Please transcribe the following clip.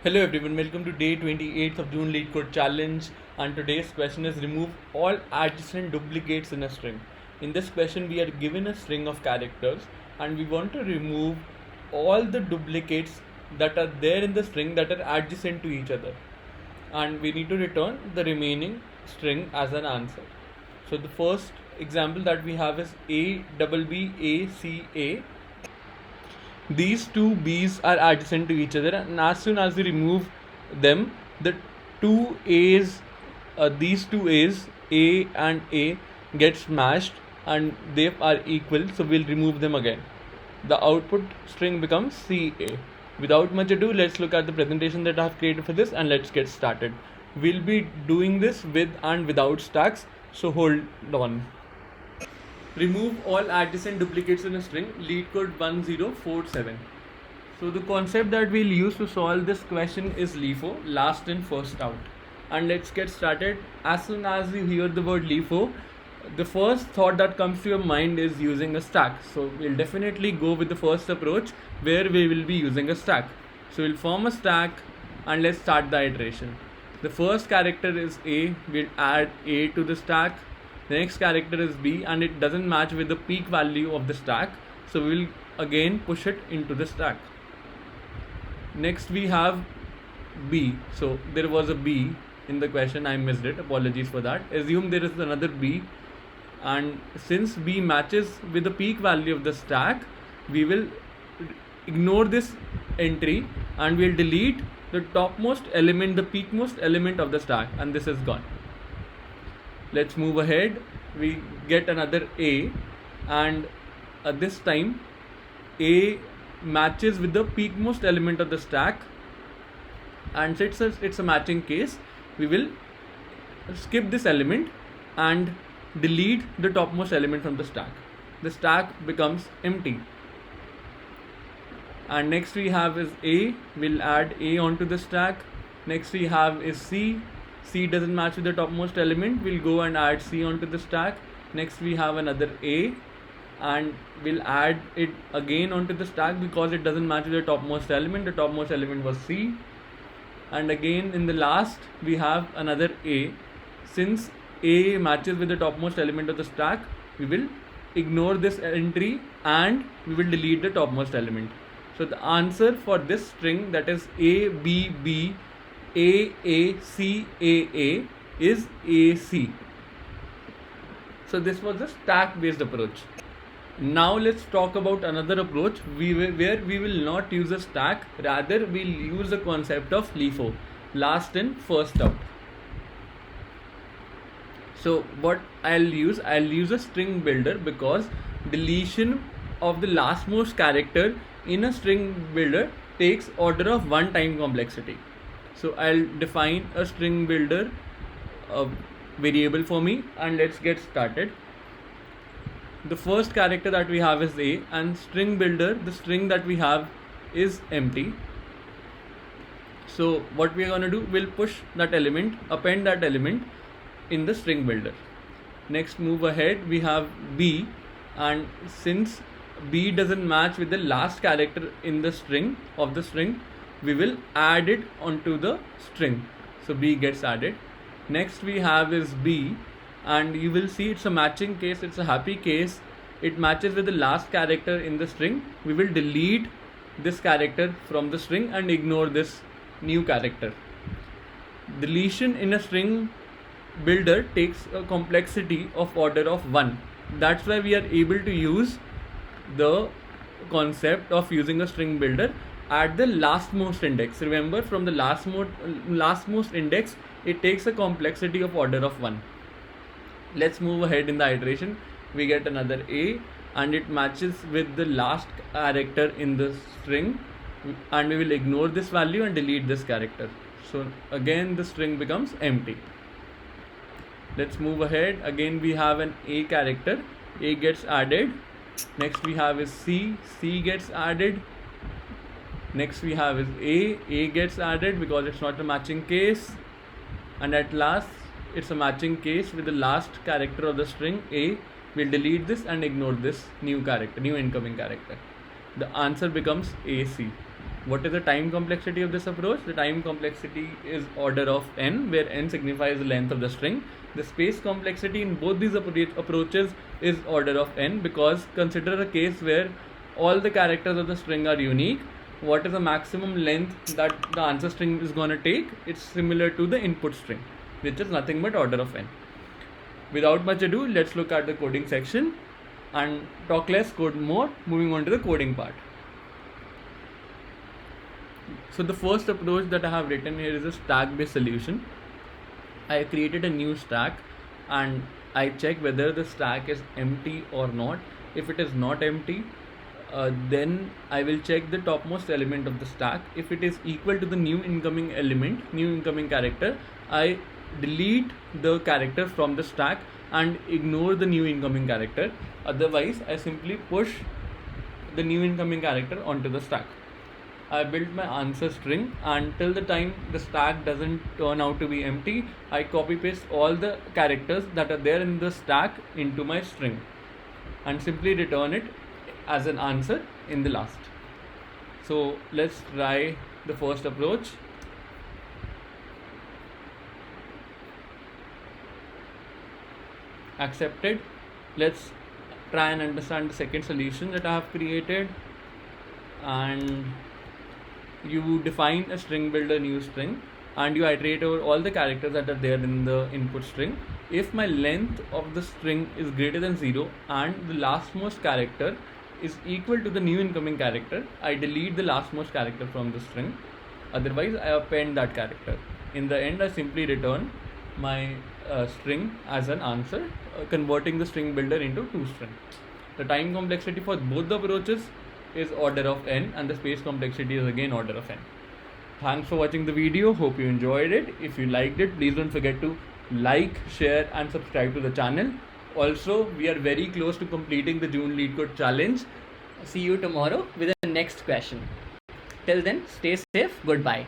Hello everyone, welcome to day 28th of June Leetcode challenge, and today's question is remove all adjacent duplicates in a string. In this question we are given a string of characters and we want to remove all the duplicates that are there in the string that are adjacent to each other, and we need to return the remaining string as an answer. So the first example that we have is ABBACA. These two B's are adjacent to each other, and as soon as we remove them, the two A's, these two A's, A and A, get smashed and they are equal, so we'll remove them again. The output string becomes CA. Without much ado, let's look at the presentation that I have created for this and let's get started. We'll be doing this with and without stacks, so hold on. Remove all adjacent duplicates in a string, Leetcode 1047. So the concept that we'll use to solve this question is LIFO, last in first out. And let's get started. As soon as you hear the word LIFO, the first thought that comes to your mind is using a stack. So we'll definitely go with the first approach where we will be using a stack. So we'll form a stack and let's start the iteration. The first character is A, we'll add A to the stack. The next character is B and it doesn't match with the peak value of the stack, so we will again push it into the stack. Next we have B. So there was a B in the question, I missed it, apologies for that. Assume there is another B, and since B matches with the peak value of the stack, we will ignore this entry and we'll delete the topmost element, the peakmost element of the stack, and this is gone. Let's move ahead. We get another A, and this time A matches with the peakmost element of the stack, and since it's a matching case, we will skip this element and delete the topmost element from the stack. The stack becomes empty. And next we have is A. We'll add A onto the stack. Next we have is C. C doesn't match with the topmost element, we'll go and add C onto the stack. Next we have another A, and we'll add it again onto the stack because it doesn't match with the topmost element. The topmost element was C. And again in the last we have another A. Since A matches with the topmost element of the stack, we will ignore this entry and we will delete the topmost element. So the answer for this string, that is ABB AACAA, is AC. So this was the stack based approach. Now let's talk about another approach where we will not use a stack, rather we'll use the concept of LIFO, last in first out. So what I'll use a string builder, because deletion of the lastmost character in a string builder takes order of 1 time complexity. So I'll define a string builder variable for me, and let's get started. The first character that we have is A, and string builder, the string that we have is empty. So what we are going to do, we'll push that element, append that element in the string builder. Next move ahead, we have B, and since B doesn't match with the last character in the string of the string, we will add it onto the string. So B gets added. Next we have is B, and you will see it's a matching case, it's a happy case. It matches with the last character in the string. We will delete this character from the string and ignore this new character. Deletion in a string builder takes a complexity of order of 1. That's why we are able to use the concept of using a string builder at the lastmost index. Remember, from the lastmost index, it takes a complexity of order of 1. Let's move ahead in the iteration. We get another A, and it matches with the last character in the string, and we will ignore this value and delete this character. So again the string becomes empty. Let's move ahead. Again we have an A character. A gets added. Next we have is C. C gets added. Next we have is A. A gets added because it's not a matching case. And at last it's a matching case with the last character of the string A. We'll delete this and ignore this new character, new incoming character. The answer becomes AC. What is the time complexity of this approach? The time complexity is order of n, where n signifies the length of the string. The space complexity in both these approaches is order of n, because consider a case where all the characters of the string are unique. What is the maximum length that the answer string is going to take? It's similar to the input string, which is nothing but order of n. Without much ado, let's look at the coding section and talk less, code more. Moving on to the coding part. So the first approach that I have written here is a stack based solution. I created a new stack and I check whether the stack is empty or not. If it is not empty, then I will check the topmost element of the stack. If it is equal to the new incoming element, new incoming character, I delete the character from the stack and ignore the new incoming character. Otherwise, I simply push the new incoming character onto the stack. I built my answer string, and till the time the stack doesn't turn out to be empty, I copy paste all the characters that are there in the stack into my string and simply return it as an answer in the last. So let's try the first approach. Accepted. Let's try and understand the second solution that I have created. And you define a string builder new string and you iterate over all the characters that are there in the input string. If my length of the string is greater than 0 and the lastmost character is equal to the new incoming character, I delete the lastmost character from the string. Otherwise, I append that character. In the end, I simply return my string as an answer, converting the string builder into toString. The time complexity for both the approaches is order of n, and the space complexity is again order of n. Thanks for watching the video. Hope you enjoyed it. If you liked it, please don't forget to like, share and subscribe to the channel. Also, we are very close to completing the June Leetcode challenge. See you tomorrow with the next question. Till then, stay safe. Goodbye.